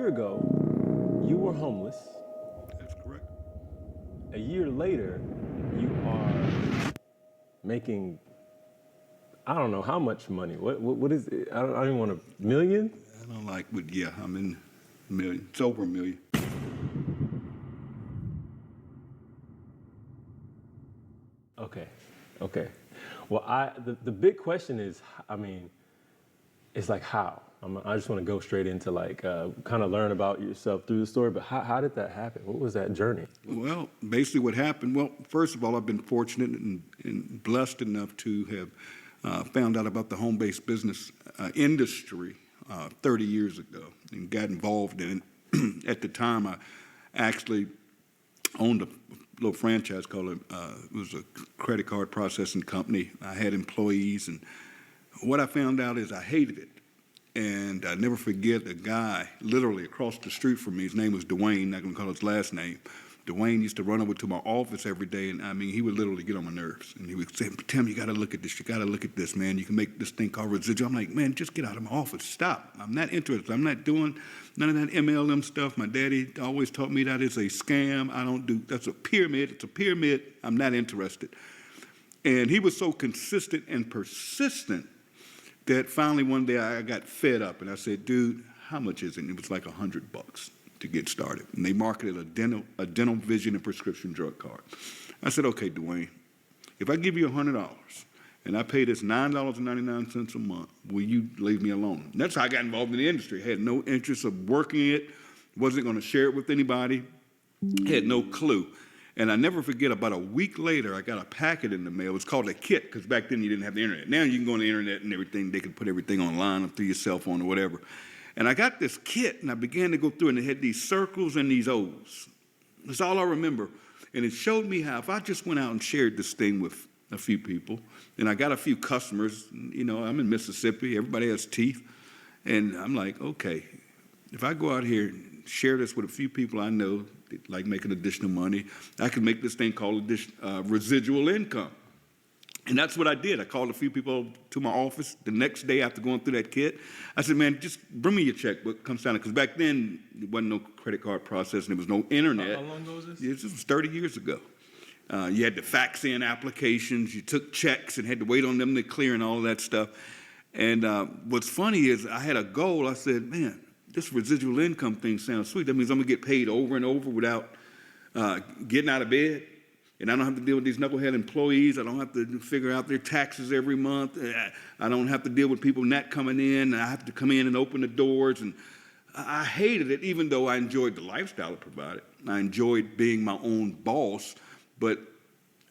year ago, you were homeless. That's correct. A year later, you are making, I don't know how much money. What is it? I don't even want a million? I don't like, but yeah, I'm in a million. It's over a million. Okay. Well, the big question is, I mean, it's like how? I just want to go straight into like kind of learn about yourself through the story. But how did that happen? What was that journey? Well, basically what happened, well, first of all, I've been fortunate and blessed enough to have found out about the home-based business industry 30 years ago and got involved in it. At the time, I actually owned a little franchise called, it was a credit card processing company. I had employees, and what I found out is I hated it. And I never forget a guy literally across the street from me. His name was Dwayne, not going to call his last name. Dwayne used to run over to my office every day, and I mean, he would literally get on my nerves. And he would say, Tim, you got to look at this. You got to look at this, man. You can make this thing called residual. I'm like, man, just get out of my office. Stop. I'm not interested. I'm not doing none of that MLM stuff. My daddy always taught me that it's a scam. I don't do, that's a pyramid. It's a pyramid. I'm not interested. And he was so consistent and persistent that finally one day I got fed up and I said, dude, how much is it? And it was like $100 to get started. And they marketed a dental vision and prescription drug card. I said, okay, Dwayne, if I give you $100 and I pay this $9.99 a month, will you leave me alone? And that's how I got involved in the industry. I had no interest of working it, wasn't going to share it with anybody, had no clue. And I never forget, about a week later, I got a packet in the mail. It was called a kit, because back then you didn't have the internet. Now you can go on the internet and everything. They can put everything online or through your cell phone or whatever. And I got this kit, and I began to go through it, and it had these circles and these O's. That's all I remember. And it showed me how if I just went out and shared this thing with a few people, and I got a few customers, you know, I'm in Mississippi. Everybody has teeth. And I'm like, okay, if I go out here and share this with a few people I know, like making additional money, I could make this thing called residual income. And that's what I did. I called a few people to my office the next day after going through that kit. I said, man, just bring me your checkbook, come sign it. Because back then, there wasn't no credit card processing. There was no internet. How long ago was this? This was 30 years ago. You had to fax in applications. You took checks and had to wait on them to clear and all of that stuff. And what's funny is I had a goal. I said, man, this residual income thing sounds sweet. That means I'm going to get paid over and over without getting out of bed. And I don't have to deal with these knucklehead employees. I don't have to figure out their taxes every month. I don't have to deal with people not coming in. I have to come in and open the doors. And I hated it, even though I enjoyed the lifestyle it provided. I enjoyed being my own boss, but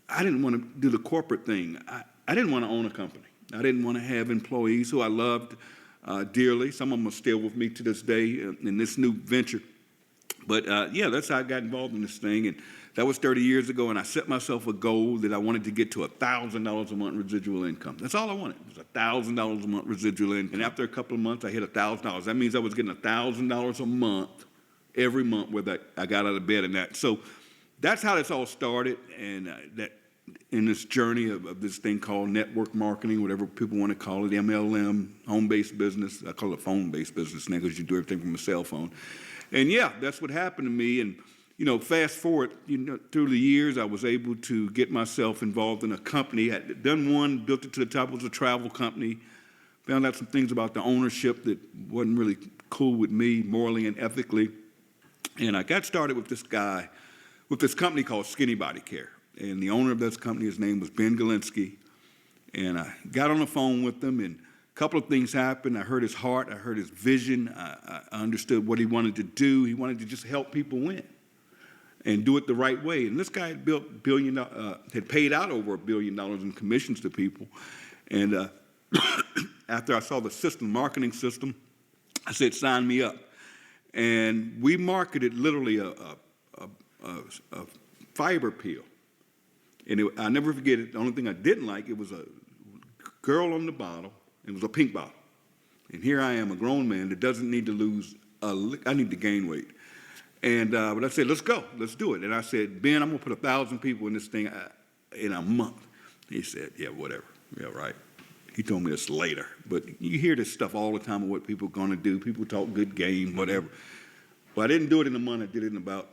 I didn't want to do the corporate thing. I didn't want to own a company. I didn't want to have employees who I loved dearly. Some of them are still with me to this day in this new venture. But yeah, that's how I got involved in this thing. And that was 30 years ago, and I set myself a goal that I wanted to get to $1,000 a month residual income. That's all I wanted, was $1,000 a month residual income. And after a couple of months, I hit $1,000. That means I was getting $1,000 a month every month where I got out of bed and that. So that's how this all started, and that in this journey of this thing called network marketing, whatever people want to call it, MLM, home-based business. I call it phone-based business now because you do everything from a cell phone. And yeah, that's what happened to me. And you know, fast forward, you know, through the years, I was able to get myself involved in a company. I had done one, built it to the top. It was a travel company. Found out some things about the ownership that wasn't really cool with me, morally and ethically. And I got started with this guy, with this company called Skinny Body Care. And the owner of this company, his name was Ben Galinsky. And I got on the phone with him, and a couple of things happened. I heard his heart. I heard his vision. I understood what he wanted to do. He wanted to just help people win and do it the right way. And this guy had had paid out over $1 billion in commissions to people. And after I saw the system, marketing system, I said, sign me up. And we marketed literally a fiber peel. And I never forget it. The only thing I didn't like, it was a girl on the bottle. It was a pink bottle. And here I am, a grown man that doesn't need to lose I need to gain weight. And but I said, let's go, let's do it. And I said, Ben, I'm gonna put 1,000 people in this thing in a month. He said, yeah, whatever, yeah, right. He told me this later, but you hear this stuff all the time of what people are gonna do. People talk good game, whatever. Well, I didn't do it in a month. I did it in about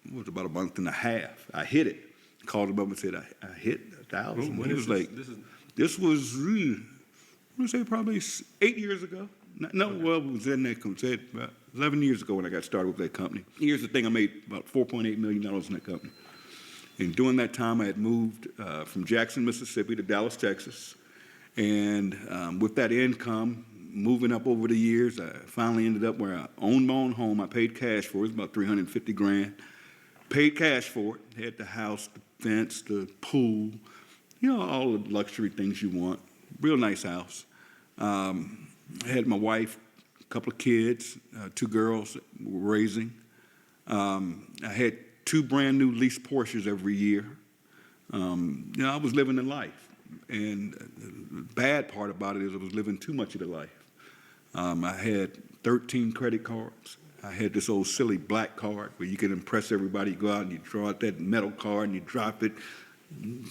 a month and a half. I hit it. Called him up and said, I hit 1,000. When He is was this? like, This is this was, I'm going to say probably 8 years ago. No, Okay. well, it was in that company. Said about 11 years ago when I got started with that company. Here's the thing, I made about $4.8 million in that company. And during that time, I had moved from Jackson, Mississippi to Dallas, Texas. And with that income, moving up over the years, I finally ended up where I owned my own home. I paid cash for it. It was about 350 grand. Paid cash for it. Had the house, the fence, the pool, all the luxury things you want. Real nice house. I had my wife, a couple of kids, 2 girls that we were raising. I had 2 brand new leased Porsches every year. I was living the life. And the bad part about it is I was living too much of the life. I had 13 credit cards. I had this old silly black card where you can impress everybody. You go out and you draw out that metal card and you drop it,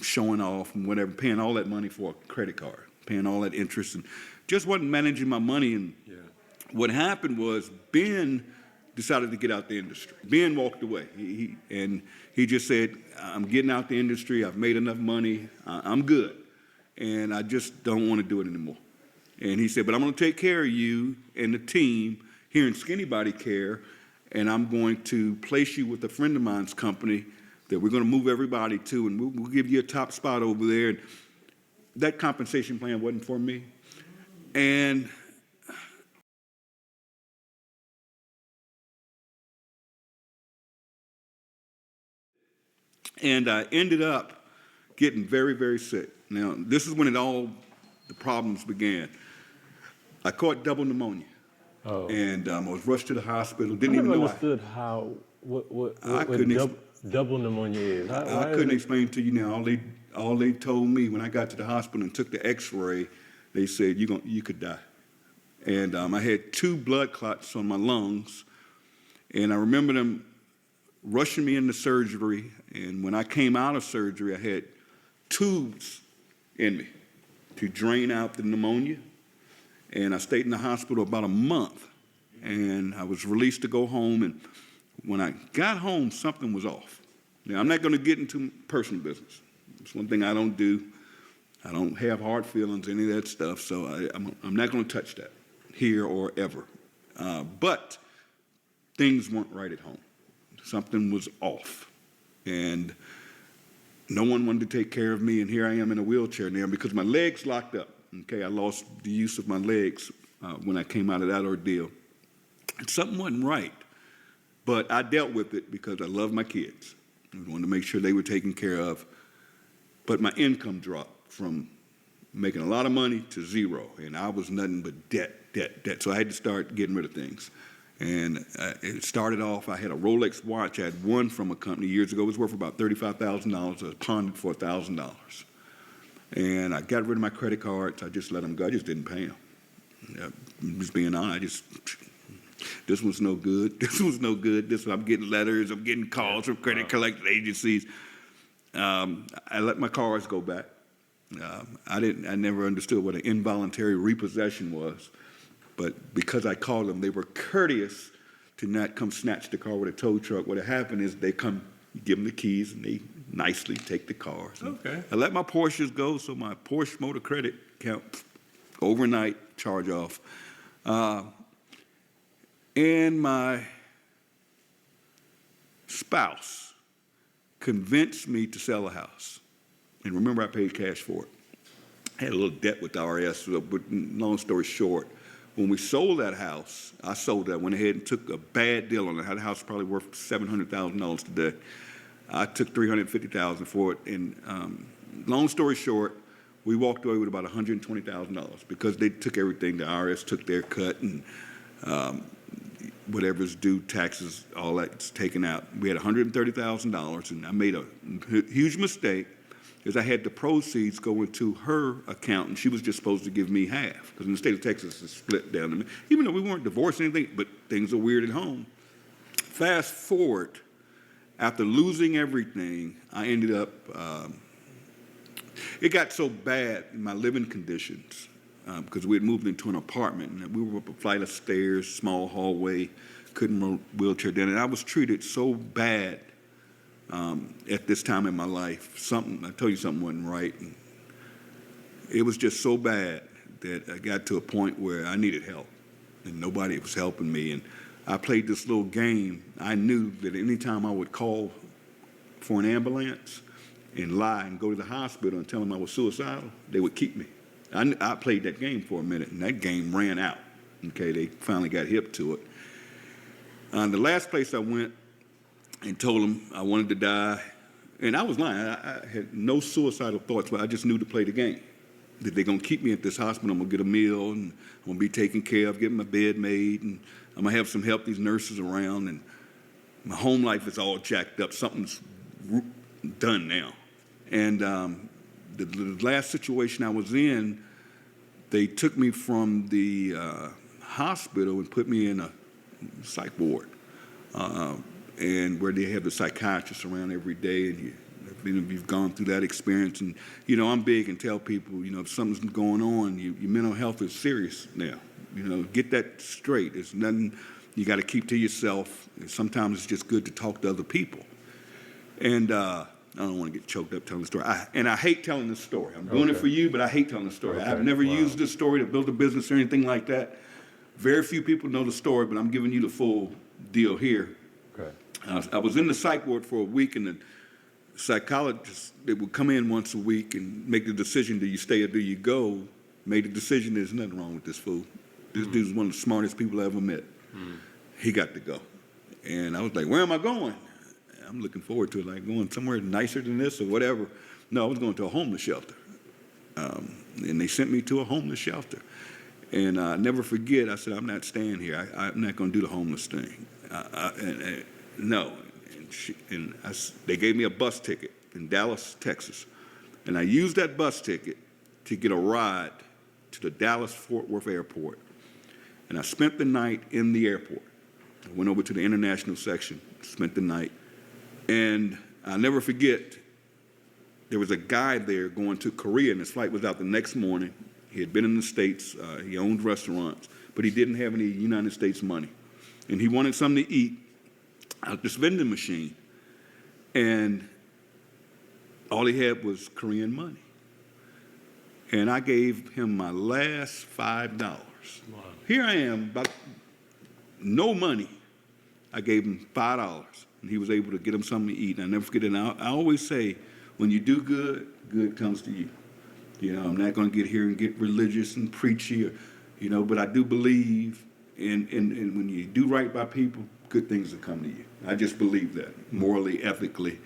showing off and whatever, paying all that money for a credit card, paying all that interest, and just wasn't managing my money. And what happened was Ben decided to get out the industry. Ben walked away. He just said, I'm getting out the industry. I've made enough money. I'm good. And I just don't want to do it anymore. And he said, but I'm going to take care of you and the team here in Skinny Body Care, and I'm going to place you with a friend of mine's company that we're going to move everybody to, and we'll give you a top spot over there. And that compensation plan wasn't for me. And I ended up getting very, very sick. Now, this is when the problems began. I caught double pneumonia. Oh. And I was rushed to the hospital. I Didn't even never know understood how what couldn't double pneumonia is. I couldn't explain to you now. All they told me when I got to the hospital and took the X-ray, they said you could die. And I had 2 blood clots on my lungs, and I remember them rushing me into surgery. And when I came out of surgery, I had tubes in me to drain out the pneumonia. And I stayed in the hospital about a month, and I was released to go home. And when I got home, something was off. Now, I'm not going to get into personal business. It's one thing I don't do. I don't have hard feelings, any of that stuff, so I'm not going to touch that here or ever. But things weren't right at home. Something was off, and no one wanted to take care of me, and here I am in a wheelchair now because my legs locked up. Okay, I lost the use of my legs when I came out of that ordeal. And something wasn't right, but I dealt with it because I love my kids. I wanted to make sure they were taken care of. But my income dropped from making a lot of money to zero, and I was nothing but debt. So I had to start getting rid of things. And it started off, I had a Rolex watch I had won from a company years ago. It was worth about $35,000. I pawned it for $1,000. And I got rid of my credit cards. I just let them go. I just didn't pay them. I'm just being honest. This was no good. This was no good. I'm getting letters. I'm getting calls from credit collection agencies. I let my cars go back. I never understood what an involuntary repossession was. But because I called them, they were courteous to not come snatch the car with a tow truck. What had happened is they come, give them the keys, and they nicely take the cars. Okay. I let my Porsches go, so my Porsche motor credit account overnight charge off. And my spouse convinced me to sell a house. And remember, I paid cash for it. I had a little debt with the RS, but long story short, when we sold that house, went ahead and took a bad deal on it. The house was probably worth $700,000 today. I took $350,000 for it, and long story short, we walked away with about $120,000 because they took everything. The IRS took their cut, and whatever's due, taxes, all that's taken out. We had $130,000, and I made a huge mistake because I had the proceeds go into her account, and she was just supposed to give me half because in the state of Texas, it's split down to me. Even though we weren't divorced or anything, but things are weird at home. Fast forward. After losing everything, I ended up, it got so bad in my living conditions because we had moved into an apartment and we were up a flight of stairs, small hallway, couldn't roll wheelchair then. And I was treated so bad at this time in my life. I told you something wasn't right. And it was just so bad that I got to a point where I needed help, and nobody was helping me. And I played this little game. I knew that anytime I would call for an ambulance and lie and go to the hospital and tell them I was suicidal, they would keep me. I played that game for a minute, and that game ran out. Okay, they finally got hip to it. The last place I went and told them I wanted to die, and I was lying. I had no suicidal thoughts, but I just knew to play the game. That they're going to keep me at this hospital. I'm going to get a meal, and I'm going to be taken care of, getting my bed made, and I'm going to have some help, these nurses around, and my home life is all jacked up. Something's done now. And the last situation I was in, they took me from the hospital and put me in a psych ward, and where they have the psychiatrists around every day, and you've gone through that experience. And, I'm big and tell people, if something's going on, your mental health is serious now. Get that straight. It's nothing you got to keep to yourself. And sometimes it's just good to talk to other people. And I don't want to get choked up telling the story. I hate telling this story. I'm doing it for you, but I hate telling the story. Okay. I've never used this story to build a business or anything like that. Very few people know the story, but I'm giving you the full deal here. Okay. I was in the psych ward for a week, and the psychologist that would come in once a week and make the decision, do you stay or do you go, made the decision, there's nothing wrong with this fool. This dude's one of the smartest people I ever met. He got to go. And I was like, where am I going? I'm looking forward to it, like going somewhere nicer than this or whatever. No, I was going to a homeless shelter. And they sent me to a homeless shelter. And I never forget, I said, I'm not staying here. I'm not going to do the homeless thing. No. They gave me a bus ticket in Dallas, Texas. And I used that bus ticket to get a ride to the Dallas-Fort Worth airport. And I spent the night in the airport. I went over to the international section, spent the night. And I'll never forget, there was a guy there going to Korea, and his flight was out the next morning. He had been in the States. He owned restaurants, but he didn't have any United States money. And he wanted something to eat at this vending machine. And all he had was Korean money. And I gave him my last $5. Wow. Here I am, about no money. I gave him $5, and he was able to get him something to eat. And I never forget it. And I always say, when you do good, good comes to you. I'm not going to get here and get religious and preachy, but I do believe in when you do right by people, good things will come to you. I just believe that, morally, ethically,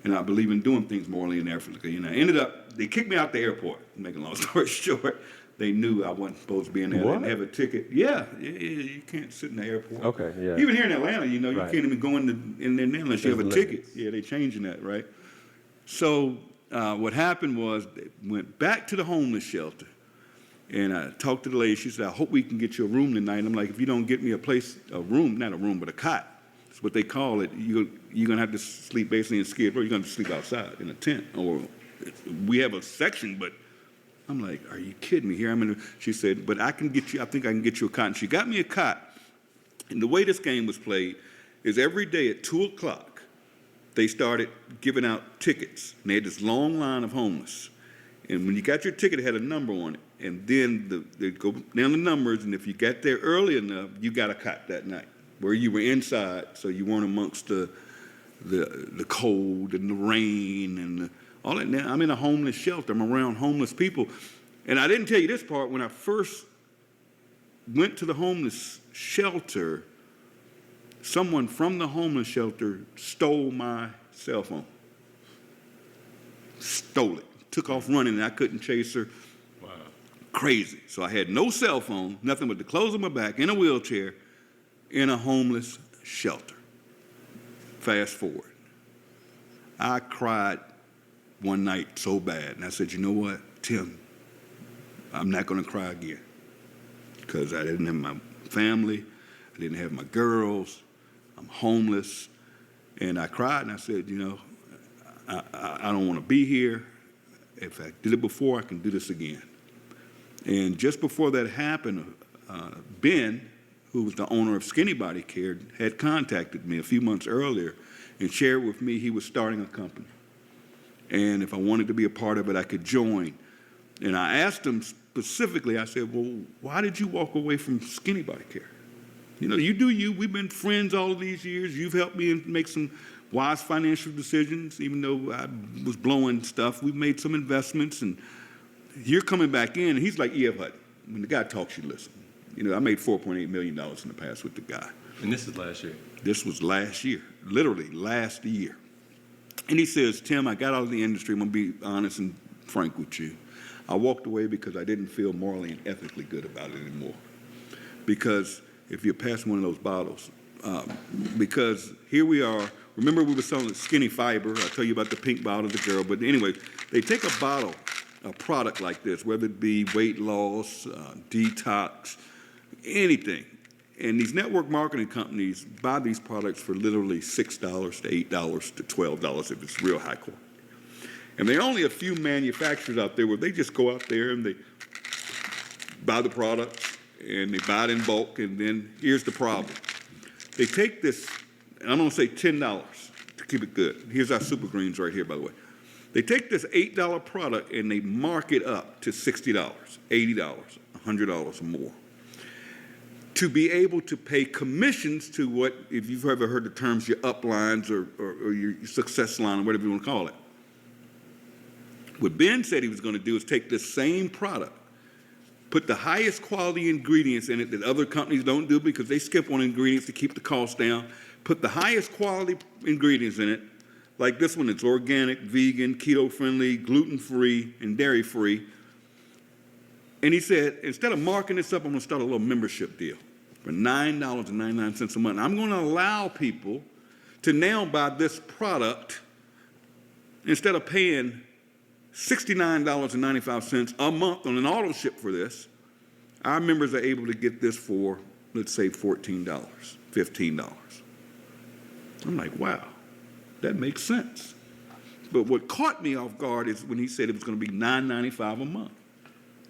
and I believe in doing things morally and ethically. And I ended up, they kicked me out the airport, making a long story short. They knew I wasn't supposed to be in there. What? I didn't have a ticket. Yeah, you can't sit in the airport. Okay, yeah. Even here in Atlanta, you Right. can't even go in there unless you have a There's ticket. limits. Yeah, they're changing that, right? So what happened was they went back to the homeless shelter, and I talked to the lady. She said, I hope we can get you a room tonight. I'm like, if you don't get me a room, not a room, but a cot, that's what they call it, you're going to have to sleep basically in Skid Row. You're going to sleep outside in a tent. Or we have a section, but I'm like, are you kidding me here? She said, but I think I can get you a cot. And she got me a cot. And the way this game was played is every day at 2 o'clock, they started giving out tickets. And they had this long line of homeless. And when you got your ticket, it had a number on it. And then they'd go down the numbers, and if you got there early enough, you got a cot that night, where you were inside, so you weren't amongst the cold and the rain and all that. Now, I'm in a homeless shelter. I'm around homeless people. And I didn't tell you this part. When I first went to the homeless shelter, someone from the homeless shelter stole my cell phone. Stole it. Took off running, and I couldn't chase her. Wow. Crazy. So I had no cell phone, nothing but the clothes on my back, in a wheelchair, in a homeless shelter. Fast forward. I cried one night so bad, and I said, you know what, Tim, I'm not going to cry again, because I didn't have my family, I didn't have my girls, I'm homeless. And I cried, and I said, I don't want to be here. If I did it before, I can do this again. And just before that happened, Ben, who was the owner of Skinny Body Care, had contacted me a few months earlier and shared with me he was starting a company. And if I wanted to be a part of it, I could join. And I asked him specifically, I said, well, why did you walk away from Skinny Body Care? You know, you do you. We've been friends all of these years. You've helped me make some wise financial decisions, even though I was blowing stuff. We've made some investments, and you're coming back in. And he's like E.F. Hutton. When the guy talks, you listen. You know, I made $4.8 million in the past with the guy. And this is last year? This was last year, literally last year. And he says, Tim, I got out of the industry. I'm going to be honest and frank with you. I walked away because I didn't feel morally and ethically good about it anymore. Because if you're passing one of those bottles, because here we are. Remember we were selling Skinny Fiber. I'll tell you about the pink bottle, the girl. But anyway, they take a bottle, a product like this, whether it be weight loss, detox, anything. And these network marketing companies buy these products for literally $6 to $8 to $12 if it's real high quality. And there are only a few manufacturers out there where they just go out there and they buy the products and they buy it in bulk, and then here's the problem. They take this, and I'm going to say $10 to keep it good. Here's our Super Greens right here, by the way. They take this $8 product and they mark it up to $60, $80, $100 or more to be able to pay commissions to what, if you've ever heard the terms, your uplines or your success line or whatever you want to call it. What Ben said he was going to do is take this same product, put the highest quality ingredients in it that other companies don't do because they skip on ingredients to keep the cost down, put the highest quality ingredients in it, like this one, it's organic, vegan, keto-friendly, gluten-free, and dairy-free. And he said, instead of marking this up, I'm going to start a little membership deal for $9.99 a month. I'm going to allow people to now buy this product instead of paying $69.95 a month on an auto ship for this. Our members are able to get this for, let's say, $14, $15. I'm like, wow, that makes sense. But what caught me off guard is when he said it was going to be $9.95 a month.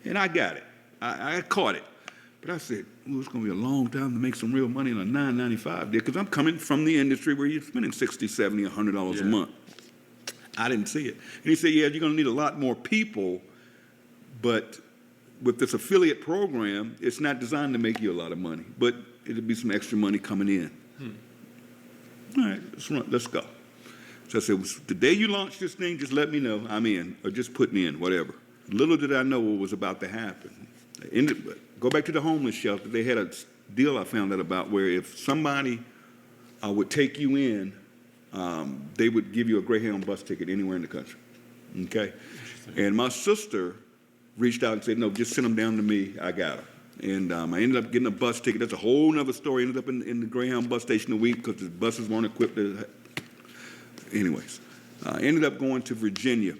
And I got it. I caught it. But I said, well, it's going to be a long time to make some real money on a $9.95 deal because I'm coming from the industry where you're spending $60, $70, $100 a month. I didn't see it. And he said, yeah, you're going to need a lot more people, but with this affiliate program, it's not designed to make you a lot of money, but it'll be some extra money coming in. All right, let's go. So I said, the day you launch this thing, just let me know I'm in, or just put me in, whatever. Little did I know what was about to happen. Go back to the homeless shelter. They had a deal I found out about where if somebody would take you in, they would give you a Greyhound bus ticket anywhere in the country, okay? And my sister reached out and said, no, just send them down to me, I got them. And I ended up getting a bus ticket. That's a whole nother story. I ended up in the Greyhound bus station a week because the buses weren't equipped. Anyways, I ended up going to Virginia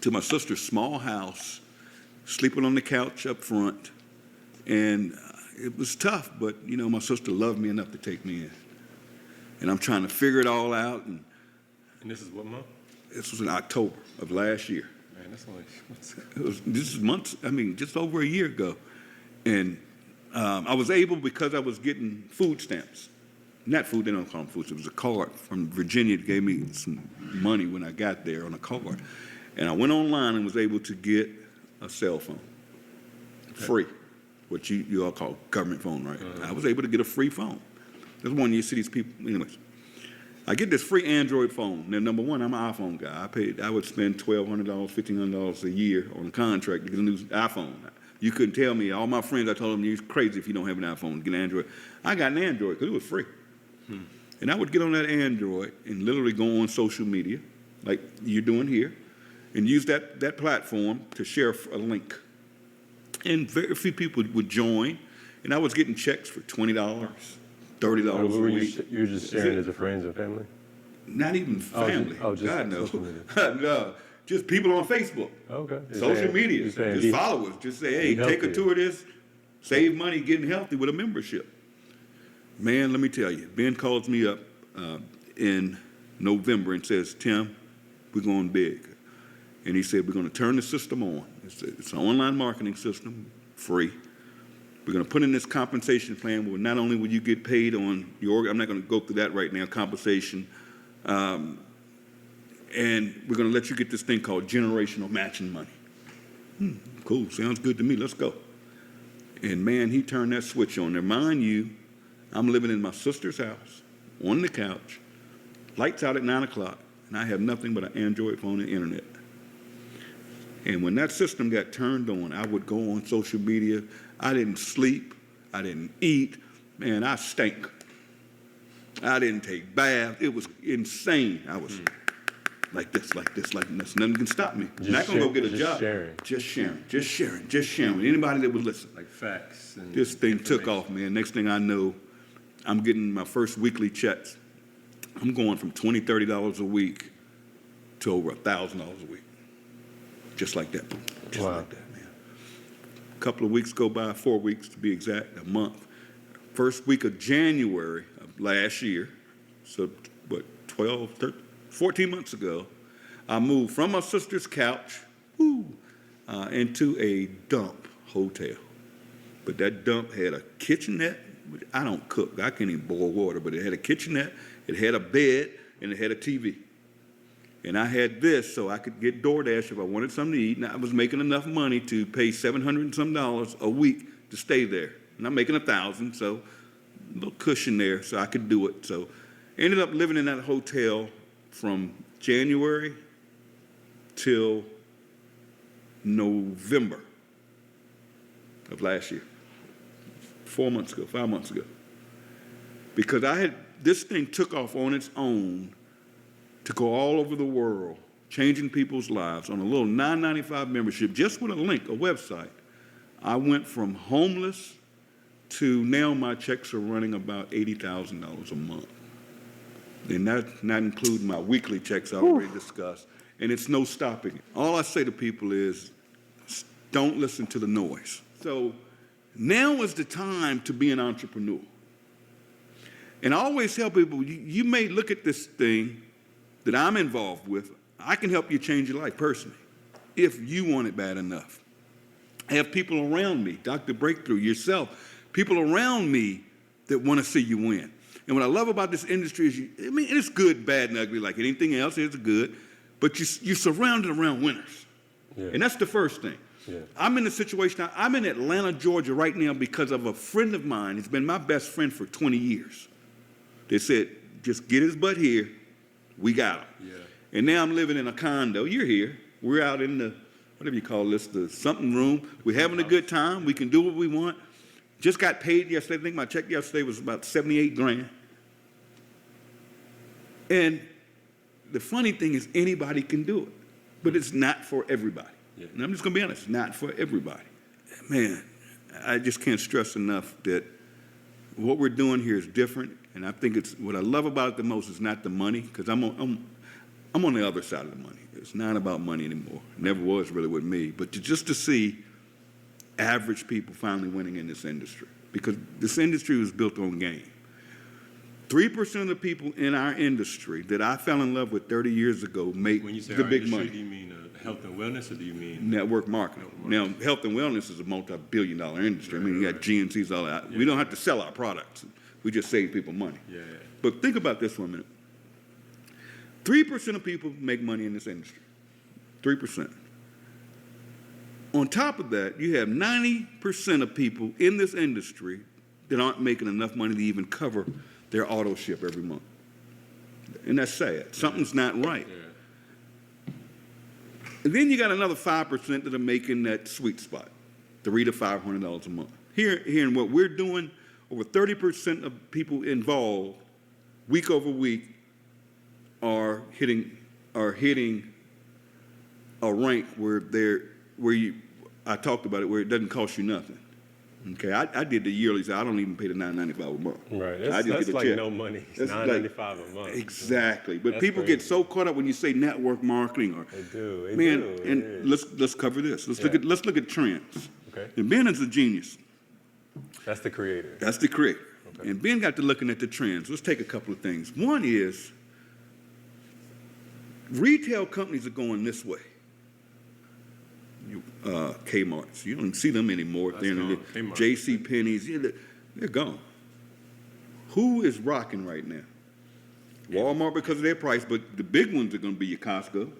to my sister's small house, sleeping on the couch up front. And it was tough, but, you know, my sister loved me enough to take me in. And I'm trying to figure it all out. And this is what month? This was in October of last year. Man, that's only this is months, just over a year ago. And I was able, because I was getting food stamps. Not food, they don't call them food stamps. It was a card from Virginia that gave me some money when I got there on a card. And I went online and was able to get a cell phone, free, what you all call government phone, right? I was able to get a free phone. That's one you see these people, anyways. I get this free Android phone. Now, number one, I'm an iPhone guy. I would spend $1,200, $1,500 a year on a contract to get a new iPhone. You couldn't tell me, all my friends, I told them, you're crazy if you don't have an iPhone, get an Android. I got an Android because it was free. And I would get on that Android and literally go on social media, like you're doing here, and use that platform to share a link. And very few people would join, and I was getting checks for $20, $30 a week. You were just sharing as a friends and family? Not even family. Just God, no. social media. No. Just people on Facebook. Okay. Social media. Just followers. Just say, hey, take a tour of this, save money getting healthy with a membership. Man, let me tell you, Ben calls me up in November and says, Tim, we're going big. And he said, we're going to turn the system on. It's an online marketing system, free. We're going to put in this compensation plan where not only will you get paid on your, I'm not going to go through that right now, compensation, and we're going to let you get this thing called generational matching money. Cool, sounds good to me, let's go. And man, he turned that switch on there. Mind you, I'm living in my sister's house, on the couch, lights out at 9 o'clock, and I have nothing but an Android phone and internet. And when that system got turned on, I would go on social media. I didn't sleep. I didn't eat. Man, I stank. I didn't take baths. It was insane. I was like this, like this, like this. Nothing can stop me. I'm not going to go get a job. Just sharing. Anybody that would listen. Like facts. And this thing took off, man. Next thing I know, I'm getting my first weekly checks. I'm going from $20, $30 a week to over $1,000 a week. Just like that. Just like that, man. A couple of weeks go by, 4 weeks to be exact, a month. First week of January of last year, so what, 14 months ago, I moved from my sister's couch into a dump hotel. But that dump had a kitchenette. I don't cook. I can't even boil water, but it had a kitchenette, it had a bed, and it had a TV. And I had this so I could get DoorDash if I wanted something to eat, and I was making enough money to pay $700 and some a week to stay there. And I'm making $1,000, so a little cushion there so I could do it. So ended up living in that hotel from January till November of last year. 5 months ago. Because this thing took off on its own to go all over the world, changing people's lives on a little $9.95 membership, just with a link, a website. I went from homeless to now my checks are running about $80,000 a month. And that's not including my weekly checks I already discussed. And it's no stopping it. All I say to people is, don't listen to the noise. So now is the time to be an entrepreneur. And I always tell people, you may look at this thing that I'm involved with, I can help you change your life personally, if you want it bad enough. I have people around me, Dr. Breakthrough, yourself, people around me that want to see you win. And what I love about this industry is, it's good, bad, and ugly, like anything else, it's good, but you're surrounded around winners. Yeah. And that's the first thing. Yeah. I'm in a situation, I'm in Atlanta, Georgia right now because of a friend of mine. He's been my best friend for 20 years. They said, just get his butt here. We got him. Yeah. And now I'm living in a condo. You're here. We're out in the, whatever you call this, the something room. We're having a good time. We can do what we want. Just got paid yesterday. I think my check yesterday was about $78,000. And the funny thing is anybody can do it, but it's not for everybody. Yeah. And I'm just going to be honest, not for everybody. Man, I just can't stress enough that what we're doing here is different. And I think it's what I love about it the most is not the money, because I'm on the other side of the money. It's not about money anymore. It never was really with me. But just to see average people finally winning in this industry, because this industry was built on game. 3% of the people in our industry that I fell in love with 30 years ago make when you say the our big industry, money. Do you mean health and wellness, or do you mean network marketing? Now, health and wellness is a multi-billion-dollar industry. I mean, you got GNCs, all that. Yeah. We don't have to sell our products. We just save people money. Yeah. But think about this for a minute. 3% of people make money in this industry. 3%. On top of that, you have 90% of people in this industry that aren't making enough money to even cover their auto ship every month. And that's sad. Something's not right. Yeah. And then you got another 5% that are making that sweet spot, $300 to $500 a month. Here in what we're doing, over 30% of people involved, week over week, are hitting a rank I talked about it, where it doesn't cost you nothing. Okay, I did the yearly, so I don't even pay the $9.95 a month. Right, that's like check. No money. It's $9.95 a month. Exactly, but people get so caught up when you say network marketing, or they do. And let's cover this. Let's look at trends. Okay. And Ben is a genius. That's the creator. That's the creator. Okay. And Ben got to looking at the trends. Let's take a couple of things. One is retail companies are going this way. Kmart's. You don't see them anymore. That's They're gone. Kmart. J.C. Penney's. Yeah, they're gone. Who is rocking right now? Walmart because of their price, but the big ones are going to be your Costco,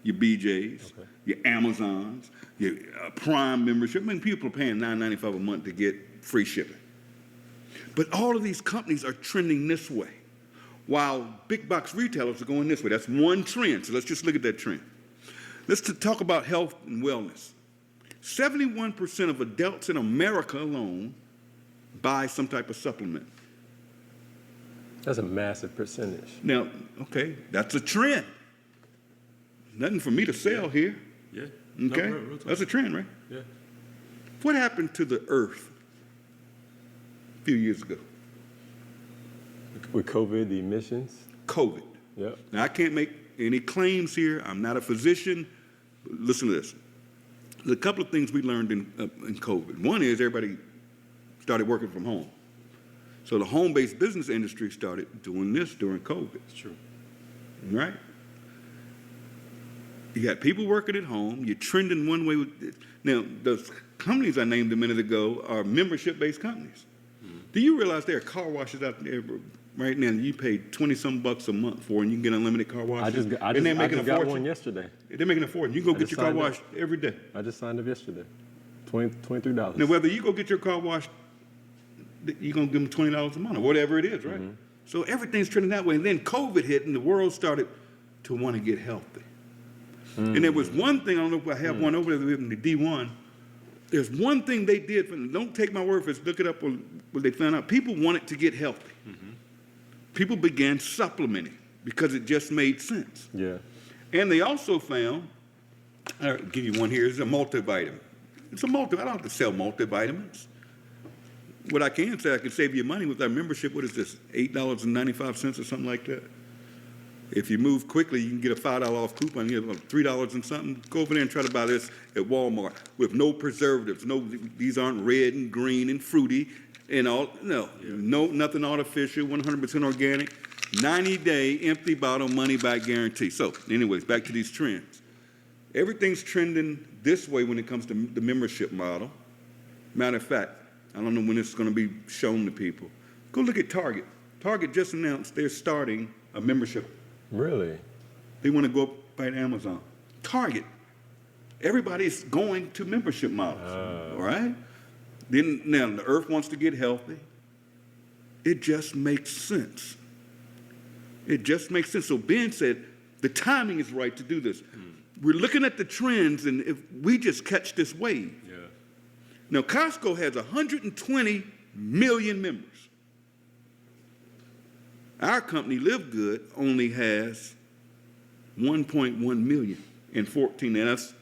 your BJ's, your Amazons, your Prime membership. I mean, people are paying $9.95 a month to get free shipping. But all of these companies are trending this way, while big box retailers are going this way. That's one trend. So let's just look at that trend. Let's talk about health and wellness. 71% of adults in America alone buy some type of supplement. That's a massive percentage. Now, okay, that's a trend. Nothing for me to sell here. Yeah. Okay, No, real talk. that's a trend, right? Yeah. What happened to the earth a few years ago? With COVID, the emissions. COVID. Yep. Now, I can't make any claims here. I'm not a physician. But listen to this. There's a couple of things we learned in COVID. One is everybody started working from home. So the home-based business industry started doing this during COVID. It's true. Right? You got people working at home. You're trending one way with this. Now, those companies I named a minute ago are membership-based companies. Do you realize there are car washes out there right now you pay 20-some bucks a month for, and you can get unlimited car washes? I just got one yesterday. They're making a fortune. You can go get your car washed every day. I just signed up yesterday. $23. Now, whether you go get your car washed, you're going to give them $20 a month or whatever it is, right? Mm-hmm. So everything's trending that way. And then COVID hit, and the world started to want to get healthy. Mm. And there was one thing, I don't know if I have one over there in the D1. There's one thing they did, don't take my word for it, look it up what they found out. People wanted to get healthy. Mm-hmm. People began supplementing because it just made sense. Yeah. And they also found, I'll give you one here, it's a multivitamin. It's a multivitamin. I don't have to sell multivitamins. What I can say, I can save you money with our membership. What is this, $8.95 or something like that? If you move quickly, you can get a $5 off coupon. You have $3 and something. Go over there and try to buy this at Walmart with no preservatives. No, these aren't red and green and fruity and all. No, nothing artificial. 100% organic. 90-day empty bottle money back guarantee. So, anyways, back to these trends. Everything's trending this way when it comes to the membership model. Matter of fact, I don't know when it's going to be shown to people. Go look at Target. Target just announced they're starting a membership. Really? They want to go up by Amazon. Target. Everybody's going to membership models, all right? Then now the earth wants to get healthy. It just makes sense. It just makes sense. So Ben said the timing is right to do this. We're looking at the trends, and if we just catch this wave. Yeah. Now, Costco has 120 million members. Our company, LiveGood, only has 1.1 million in 14. And that's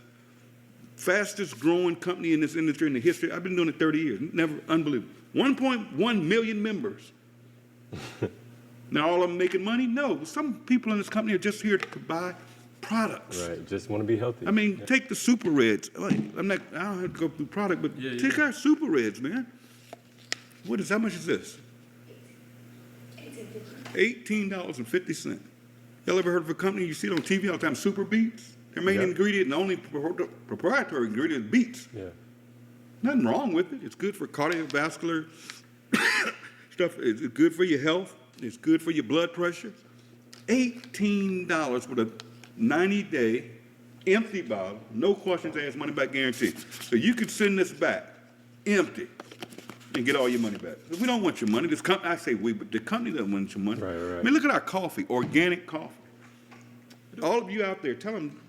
fastest growing company in this industry in the history. I've been doing it 30 years. Never, unbelievable. 1.1 million members. Now, all of them making money? No. Some people in this company are just here to buy products. Right, just want to be healthy. I mean, take the Super Reds. I don't have to go through product, but take our Super Reds, man. How much is this? $18.50. Y'all ever heard of a company you see it on TV all the time, Super Beets? Their main ingredient, the only proprietary ingredient is beets. Yeah. Nothing wrong with it. It's good for cardiovascular stuff. It's good for your health. It's good for your blood pressure. $18 with a 90-day empty bottle, no questions asked, money back guarantee. So you could send this back empty and get all your money back. We don't want your money. I say we, but the company doesn't want your money. Right. I mean, look at our coffee, organic coffee. All of you out there, tell them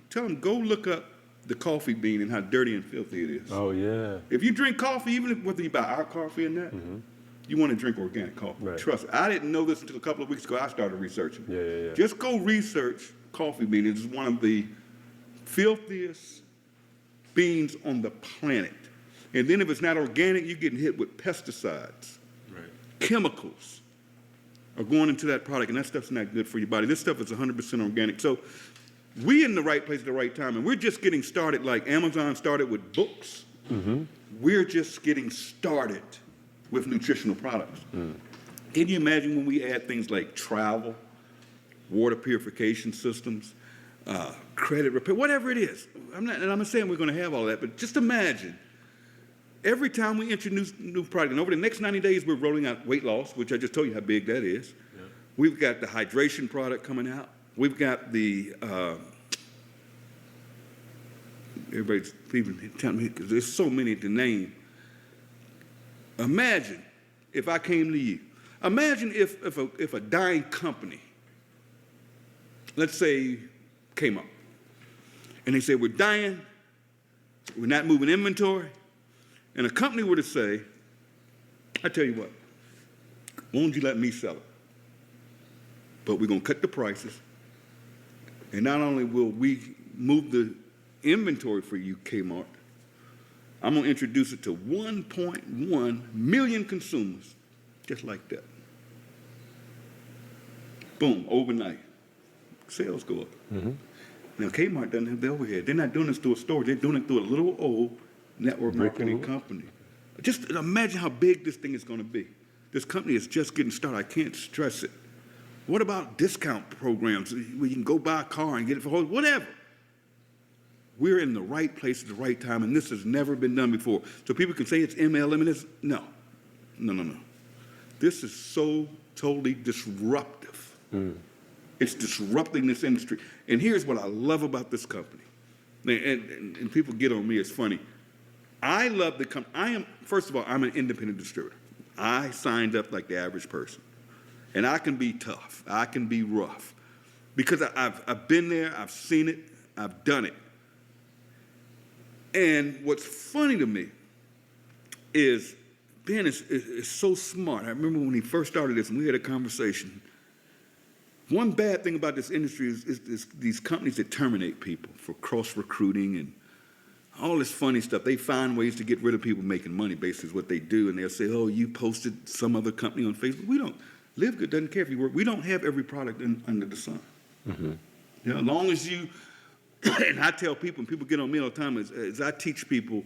go look up the coffee bean and how dirty and filthy it is. Oh, yeah. If you drink coffee, even whether you buy our coffee or not, you want to drink organic coffee. Right. Trust me. I didn't know this until a couple of weeks ago. I started researching. Yeah. Just go research coffee bean. It is one of the filthiest beans on the planet. And then if it's not organic, you're getting hit with pesticides. Right. Chemicals are going into that product, and that stuff's not good for your body. This stuff is 100% organic. So we're in the right place at the right time, and we're just getting started like Amazon started with books. We're just getting started with nutritional products. Can you imagine when we add things like travel, water purification systems, credit repair, whatever it is. I'm not saying we're going to have all that, but just imagine every time we introduce new product, and over the next 90 days, we're rolling out weight loss, which I just told you how big that is. Yeah. We've got the hydration product coming out. We've got the, everybody's even telling me, because there's so many to name. Imagine if I came to you. Imagine if a dying company, let's say Kmart, and they said, we're dying, we're not moving inventory, and a company were to say, I tell you what, why don't you let me sell it? But we're going to cut the prices, and not only will we move the inventory for you, Kmart, I'm going to introduce it to 1.1 million consumers, just like that. Boom, overnight. Sales go up. Mm-hmm. Now, Kmart doesn't have the overhead. They're not doing this through a store. They're doing it through a little old network marketing company. Just imagine how big this thing is going to be. This company is just getting started. I can't stress it. What about discount programs where you can go buy a car and get it for whatever? We're in the right place at the right time, and this has never been done before. So people can say it's MLM, and it's no. This is so totally disruptive. Mm. It's disrupting this industry. And here's what I love about this company. And people get on me, it's funny. I love the company. First of all, I'm an independent distributor. I signed up like the average person. And I can be tough. I can be rough. Because I've been there, I've seen it, I've done it. And what's funny to me is Ben is so smart. I remember when he first started this and we had a conversation. One bad thing about this industry is these companies that terminate people for cross-recruiting and all this funny stuff. They find ways to get rid of people making money, basically is what they do. And they'll say, oh, you posted some other company on Facebook. We don't. LiveGood doesn't care if you work. We don't have every product under the sun. Mm-hmm. You know, as long as you, and I tell people, and people get on me all the time, is I teach people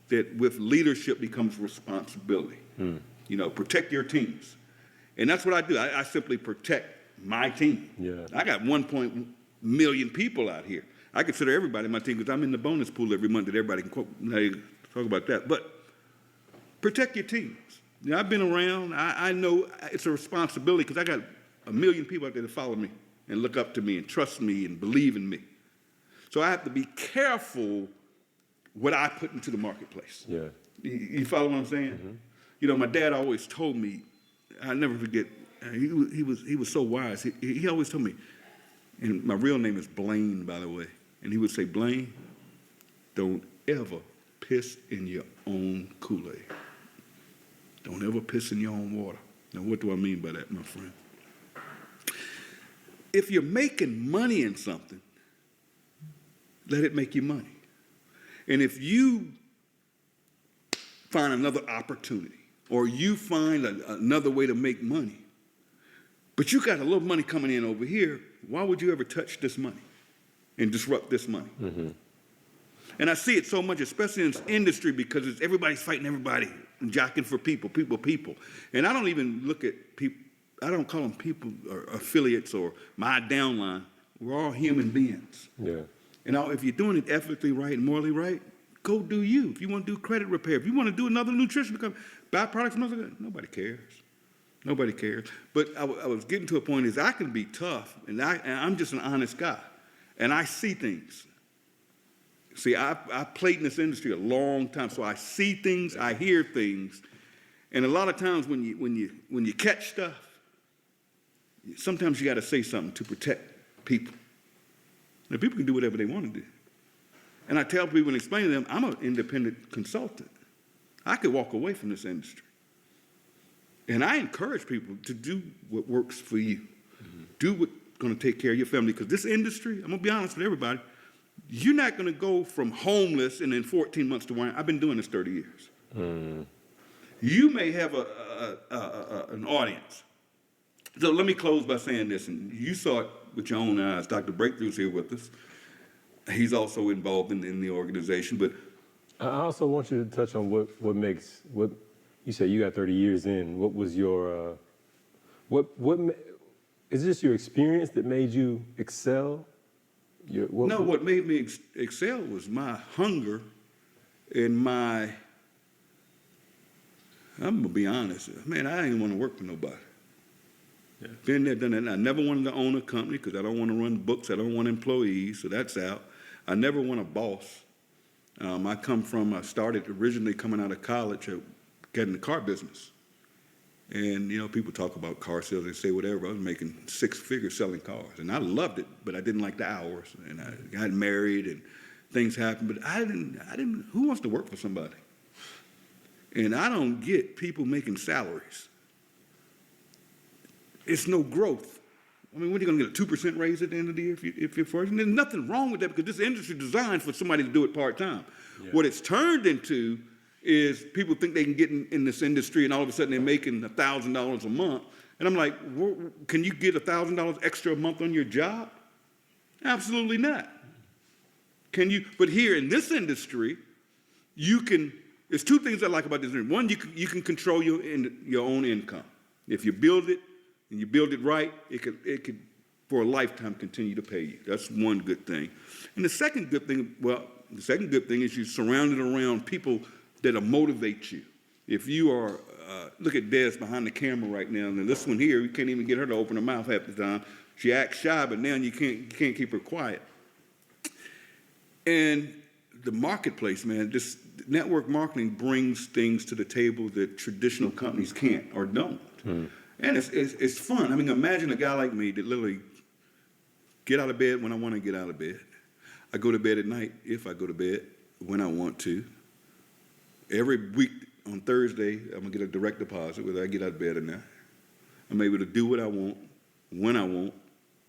that with leadership becomes responsibility. Mm. You know, protect your teams. And that's what I do. I simply protect my team. Yeah. I got 1 million people out here. I consider everybody my team because I'm in the bonus pool every month that everybody can talk about that. But protect your teams. You know, I've been around. I know it's a responsibility because I got 1 million people out there that follow me and look up to me and trust me and believe in me. So I have to be careful what I put into the marketplace. Yeah. You follow what I'm saying? Mm-hmm. You know, my dad always told me, I'll never forget, he was so wise. He always told me, and my real name is Blaine, by the way, and he would say, Blaine, don't ever piss in your own Kool-Aid. Don't ever piss in your own water. Now, what do I mean by that, my friend? If you're making money in something, let it make you money. And if you find another opportunity or you find another way to make money, but you got a little money coming in over here, why would you ever touch this money and disrupt this money? Mm-hmm. And I see it so much, especially in this industry, because everybody's fighting everybody and jockeying for people. And I don't even look at people, I don't call them people or affiliates or my downline. We're all human beings. Yeah. And if you're doing it ethically right and morally right, go do you. If you want to do credit repair, if you want to do another nutrition company, buy products from another, nobody cares. Nobody cares. But I was getting to a point is I can be tough, and I'm just an honest guy, and I see things. See, I played in this industry a long time, so I see things, I hear things, and a lot of times when you catch stuff, sometimes you got to say something to protect people. Now, people can do whatever they want to do. And I tell people and explain to them, I'm an independent consultant. I could walk away from this industry. And I encourage people to do what works for you. Mm-hmm. Do what's going to take care of your family. Because this industry, I'm going to be honest with everybody, you're not going to go from homeless and in 14 months to one. I've been doing this 30 years. Mm. You may have an audience. So let me close by saying this, and you saw it with your own eyes. Dr. Breakthrough's here with us. He's also involved in the organization. But I also want you to touch on what you said you got 30 years in. What was your is this your experience that made you excel What made me excel was my hunger and I'm gonna be honest, man, I didn't want to work for nobody. Yeah. Been there, done that. I never wanted to own a company because I don't want to run books. I don't want employees, so that's out. I never want a boss. I started originally coming out of college getting the car business. And, people talk about car sales, they say whatever. I was making 6 figures selling cars, and I loved it, but I didn't like the hours. And I got married, and things happened, but I didn't, who wants to work for somebody? And I don't get people making salaries. It's no growth. I mean, when are you going to get a 2% raise at the end of the year if you're first? And there's nothing wrong with that because this industry is designed for somebody to do it part-time. Yeah. What it's turned into is people think they can get in this industry and all of a sudden they're making $1,000 a month. And I'm like, can you get $1,000 extra a month on your job? Absolutely not. Can you? But here in this industry, there's 2 things I like about this industry. One, you can control your own income. If you build it, and you build it right, it could for a lifetime continue to pay you. That's one good thing. And the second good thing is you're surrounded around people that'll motivate you. If you are, look at Des behind the camera right now, and this one here, you can't even get her to open her mouth half the time. She acts shy, but now you can't keep her quiet. And the marketplace, man, this network marketing brings things to the table that traditional companies can't or don't. Hmm. And it's fun. I mean, imagine a guy like me that literally get out of bed when I want to get out of bed. I go to bed at night if I go to bed when I want to. Every week on Thursday, I'm going to get a direct deposit whether I get out of bed or not. I'm able to do what I want, when I want,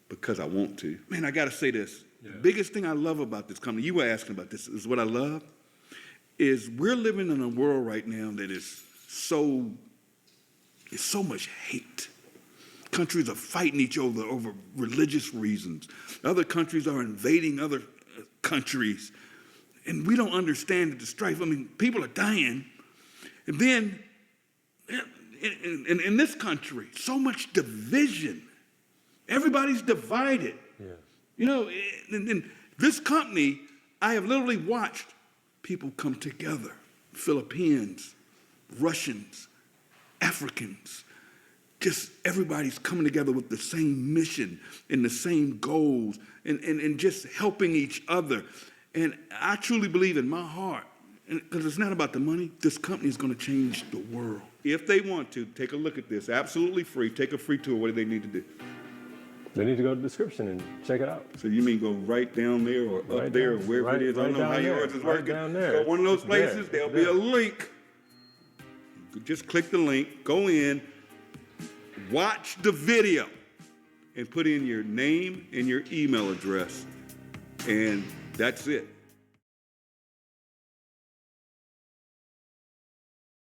because I want to. Man, I got to say this. Yeah. The biggest thing I love about this company, you were asking about this, is what I love, is we're living in a world right now that is so much hate. Countries are fighting each other over religious reasons. Other countries are invading other countries. And we don't understand the strife. I mean, people are dying. And then, in this country, so much division. Everybody's divided. Yeah. In this company, I have literally watched people come together. Philippines, Russians, Africans, just everybody's coming together with the same mission and the same goals and just helping each other. And I truly believe in my heart, because it's not about the money, this company is going to change the world. If they want to, take a look at this, absolutely free, take a free tour. What do they need to do? They need to go to the description and check it out. So you mean go right down there or right up there or wherever it is? I don't know how yours is working. Down there. So one of those places, there'll be a link. Just click the link, go in, watch the video, and put in your name and your email address. And that's it.